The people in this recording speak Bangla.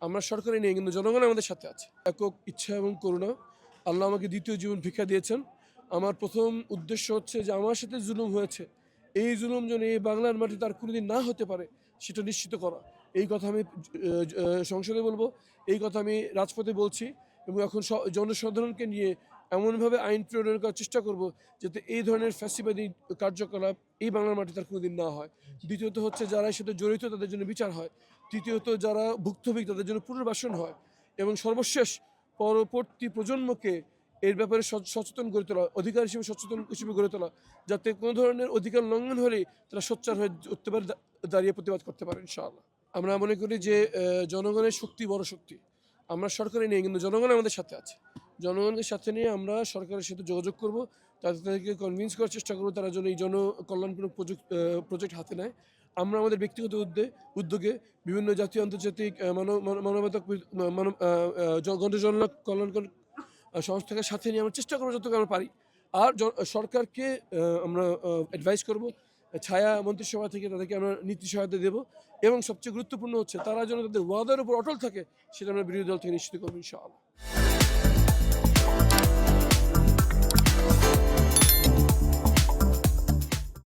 আমরা সরকারি নেই, কিন্তু জনগণ আমাদের সাথে আছে। একক ইচ্ছা এবং করুণা আল্লাহ আমাকে দ্বিতীয় জীবন ভিক্ষা দিয়েছেন। আমার প্রথম উদ্দেশ্য হচ্ছে যে আমার সাথে জুলুম হয়েছে, এই জুলুম যেন এই বাংলার মাটিতে আর কোনোদিন না হতে পারে সেটা নিশ্চিত করা। এই কথা আমি সংসদে বলবো, এই কথা আমি রাজপথে বলছি, এবং এখন জনসাধারণকে নিয়ে এমনভাবে আইন প্রণয়ন করার চেষ্টা করব যাতে এই ধরনের ফ্যাসিবাদী কার্যকলাপ এই বাংলার মাটিতে আর কোনোদিন না হয়। দ্বিতীয়ত হচ্ছে যারা এর সাথে জড়িত তাদের জন্য বিচার হয়। তৃতীয়ত যারা ভুক্তভোগী তাদের জন্য পুনর্বাসন হয়। এবং সর্বশেষ পরবর্তী প্রজন্মকে এর ব্যাপারে সচেতন গড়ে তোলা, অধিকার হিসেবে সচেতন হিসেবে গড়ে তোলা, যাতে কোনো ধরনের অধিকার লঙ্ঘন হলেই তারা সোচ্চার হয়ে উঠতে পারে, দাঁড়িয়ে প্রতিবাদ করতে পারে ইনশাআল্লাহ। আমরা মনে করি যে জনগণের শক্তি বড় শক্তি। আমরা সরকারি নেই, কিন্তু জনগণ আমাদের সাথে আছে। জনগণকে সাথে নিয়ে আমরা সরকারের সাথে যোগাযোগ করব, তাদেরকে কনভিন্স করার চেষ্টা করবো তারা যেন এই জনকল্যাণমূলক প্রজেক্ট হাতে নেয়। আমরা আমাদের ব্যক্তিগত উদ্যোগে বিভিন্ন জাতীয় আন্তর্জাতিক মানবতা কল্যাণকর সংস্থাকে সাথে নিয়ে আমরা চেষ্টা করবো যতটুকু আমরা পারি। আর সরকারকে আমরা অ্যাডভাইস করব, ছায়া মন্ত্রিসভা থেকে তাদেরকে আমরা নীতি সহায়তা দেবো, এবং সবচেয়ে গুরুত্বপূর্ণ হচ্ছে তারা যেন তাদের ওয়াদার উপর অটল থাকে, সেটা আমরা বিরোধী দল থেকে নিশ্চিত করবো ইনশাআল্লাহ।